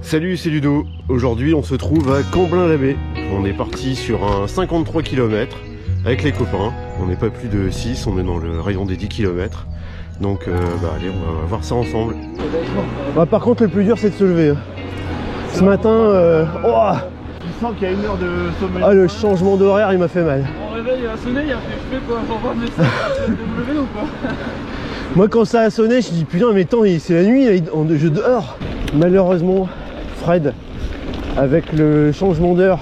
Salut, c'est Ludo. Aujourd'hui, on se trouve à Camblin-la-Baie. On est parti sur un 53 km avec les copains. On n'est pas plus de 6, on est dans le rayon des 10 km. Donc, allez, on va voir ça ensemble. Bah, par contre, le plus dur, c'est de se lever. Ce matin, Je sens qu'il y a une heure de sommeil. le changement d'horaire, il m'a fait mal. Mon réveil a sonné, il a fait je fais quoi pour voir le message de me lever ou pas? Moi, quand ça a sonné, je dis putain, mais attends, c'est la nuit, je dors. Malheureusement, Fred, avec le changement d'heure,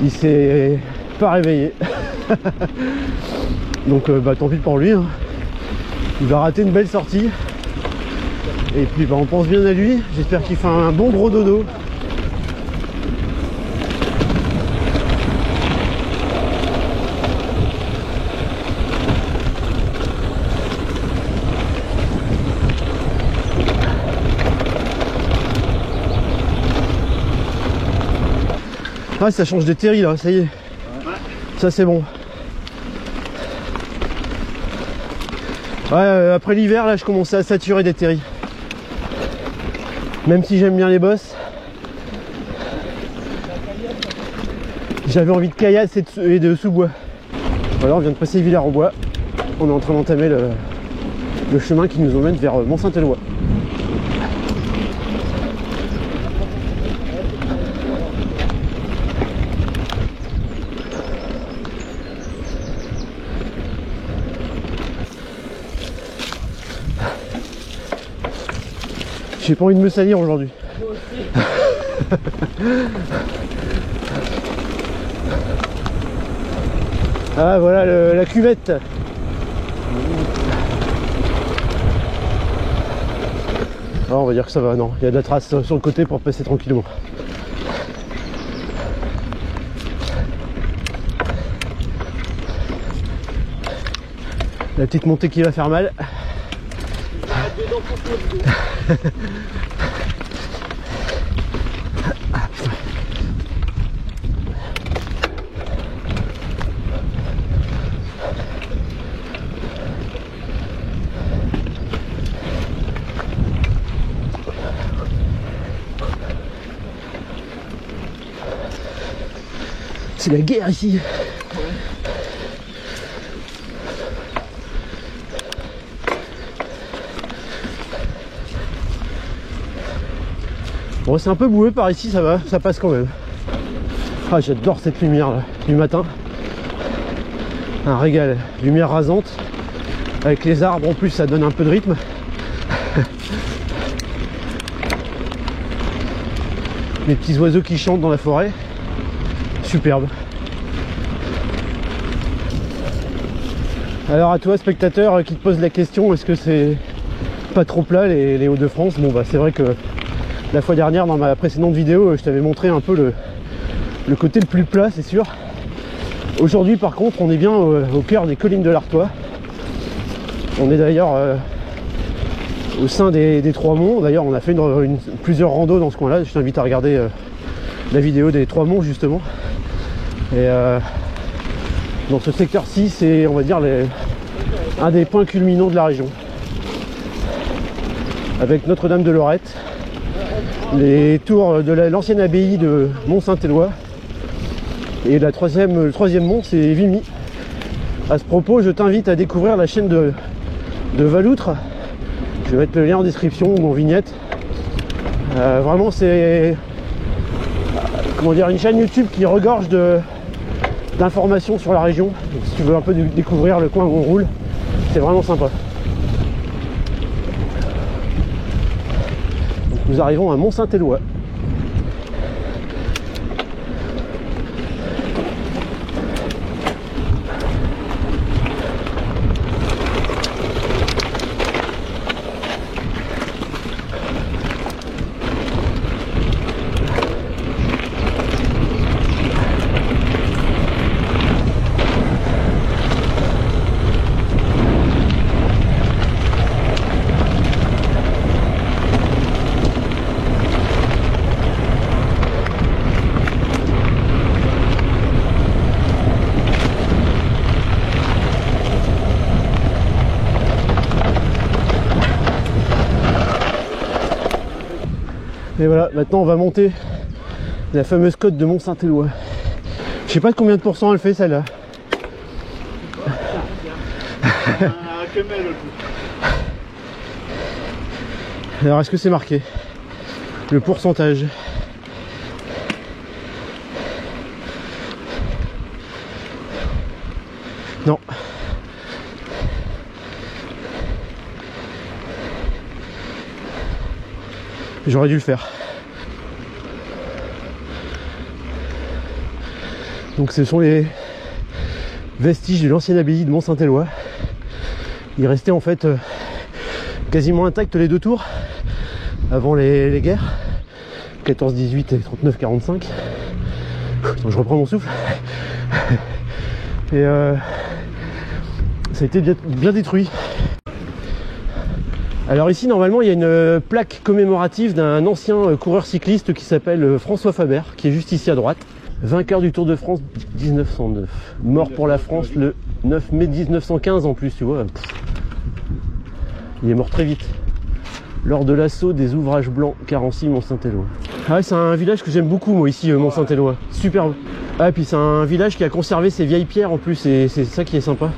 il s'est pas réveillé. Donc tant pis pour lui, hein. Il va rater une belle sortie. Et puis on pense bien à lui. J'espère qu'il fait un bon gros dodo. Ah, ça change de terri là, ça y est. Ouais. Ça c'est bon. Ouais, après l'hiver là, je commençais à saturer des terris. Même si j'aime bien les bosses, j'avais envie de caillasse et de sous-bois. Voilà, on vient de passer Villers-au-Bois. On est en train d'entamer le chemin qui nous emmène vers Mont-Saint-Éloi. J'ai pas envie de me salir aujourd'hui. Moi aussi. Ah voilà la cuvette. Ah, on va dire que ça va, non, il y a de la trace sur le côté pour passer tranquillement. La petite montée qui va faire mal. C'est la guerre ici. Bon, c'est un peu boueux par ici, ça va, ça passe quand même. Ah, j'adore cette lumière là, du matin. Un régal, lumière rasante. Avec les arbres en plus, ça donne un peu de rythme. Les petits oiseaux qui chantent dans la forêt. Superbe. Alors à toi spectateur qui te pose la question, est-ce que c'est pas trop plat les Hauts-de-France? Bon c'est vrai que la fois dernière dans ma précédente vidéo je t'avais montré un peu le côté le plus plat, c'est sûr. Aujourd'hui par contre on est bien au cœur des collines de l'Artois. On est d'ailleurs au sein des Trois Monts. D'ailleurs on a fait plusieurs randos dans ce coin là. Je t'invite à regarder la vidéo des Trois Monts justement. Et dans ce secteur-ci, c'est on va dire un des points culminants de la région. Avec Notre-Dame de Lorette, les tours de l'ancienne abbaye de Mont-Saint-Éloi. Et le troisième mont, c'est Vimy. À ce propos, je t'invite à découvrir la chaîne de Valoutre. Je vais mettre le lien en description ou en vignette. Vraiment, c'est une chaîne YouTube qui regorge d'informations sur la région. Donc, si tu veux un peu découvrir le coin où on roule, c'est vraiment sympa. Donc, nous arrivons à Mont-Saint-Éloi. Et voilà, maintenant on va monter la fameuse côte de Mont-Saint-Éloi. Je sais pas de combien de pourcents elle fait celle-là. Alors est-ce que c'est marqué le pourcentage? Non. J'aurais dû le faire. Donc ce sont les vestiges de l'ancienne abbaye de Mont-Saint-Éloi. Il restait en fait quasiment intact les deux tours avant les guerres 14-18 et 39-45. Je reprends mon souffle. Et ça a été bien détruit. Alors ici normalement il y a une plaque commémorative d'un ancien coureur cycliste qui s'appelle François Faber, qui est juste ici à droite. Vainqueur du Tour de France 1909. Mort pour la France le 9 mai 1915 en plus, tu vois. Il est mort très vite. Lors de l'assaut des ouvrages blancs Carency Mont-Saint-Éloi. Ah ouais, c'est un village que j'aime beaucoup moi ici, Mont-Saint-Éloi. Superbe. Ah et puis c'est un village qui a conservé ses vieilles pierres en plus, et c'est ça qui est sympa.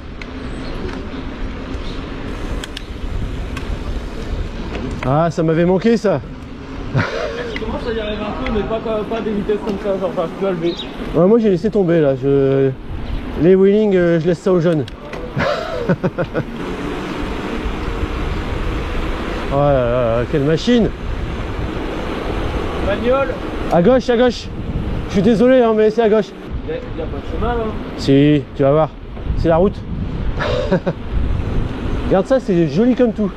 Ah, ça m'avait manqué ça. Je commence à y arriver un peu, mais pas des vitesses comme ça, genre pas plus élevé. Ouais, moi j'ai laissé tomber là. Les wheelings, je laisse ça aux jeunes. Oh là là, quelle machine! Bagnole. À gauche, à gauche. Je suis désolé, hein, mais c'est à gauche. Il y a pas de chemin là. Si, tu vas voir. C'est la route. Regarde ça, c'est joli comme tout.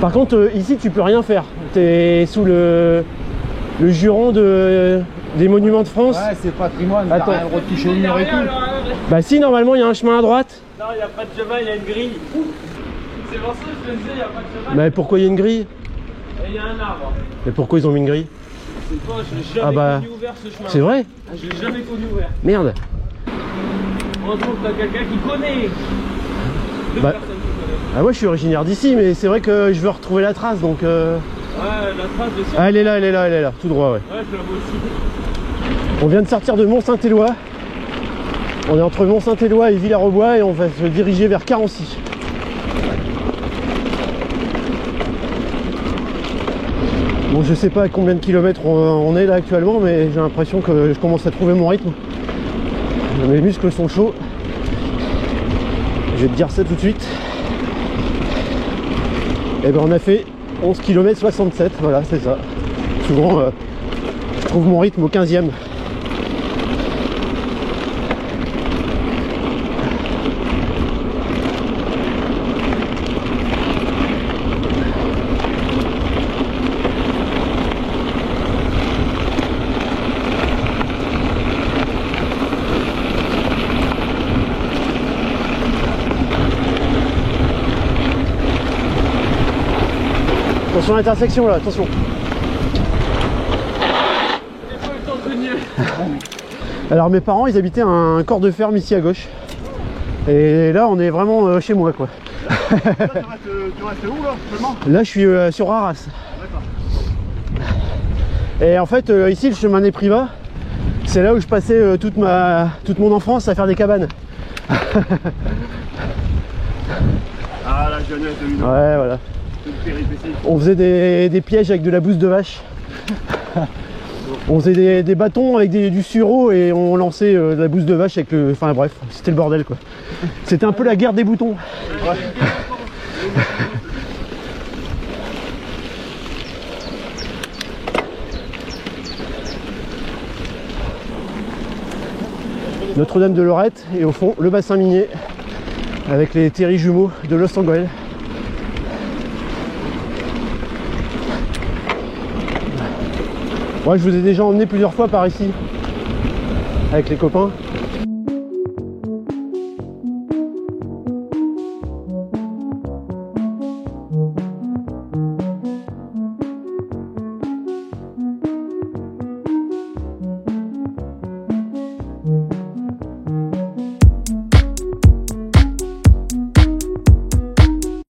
Par contre, ici, tu peux rien faire. T'es sous le juron des monuments de France. Ouais, c'est patrimoine. Attends. T'as rien retouché au mur et tout. Bah si, normalement, il y a un chemin à droite. Non, il n'y a pas de chemin, il y a une grille. C'est pour ça que je te disais, il n'y a pas de chemin. Mais pourquoi il y a une grille? Et il y a un arbre. Mais pourquoi ils ont mis une grille? C'est pas, je l'ai jamais connu ouvert ce chemin. C'est vrai? Je l'ai jamais connu ouvert. Merde. Heureusement que t'as quelqu'un qui connaît. Deux Bah. personnes qui connaissent. Ah, moi je suis originaire d'ici, mais c'est vrai que je veux retrouver la trace, donc Ouais, la trace de ça. Ah, elle est là, elle est là, elle est là, tout droit, ouais. Ouais, je la vois aussi. On vient de sortir de Mont-Saint-Éloi. On est entre Mont-Saint-Éloi et Villars-aux-Bois et on va se diriger vers Carency. Bon, je sais pas à combien de kilomètres on est là actuellement, mais j'ai l'impression que je commence à trouver mon rythme. Mes muscles sont chauds. Je vais te dire ça tout de suite. Et ben on a fait 11 km 67, voilà, c'est ça. Souvent, je trouve mon rythme au 15e. Attention à l'intersection là, attention. J'ai pas eu le temps de venir. Alors mes parents ils habitaient un corps de ferme ici à gauche. Et là on est vraiment chez moi quoi. Tu restes où là seulement? Là je suis sur Arras. Et en fait ici le chemin des Privats, c'est là où je passais toute mon enfance à faire des cabanes. Ah la jeunesse de Lino. Ouais voilà. On faisait des pièges avec de la bouse de vache. On faisait des bâtons avec du sureau et on lançait de la bouse de vache avec le... Enfin bref, c'était le bordel quoi. C'était un peu la guerre des boutons. Ouais. Notre-Dame de Lorette et au fond le bassin minier avec les terris jumeaux de Los Angeles. Moi je vous ai déjà emmené plusieurs fois par ici avec les copains.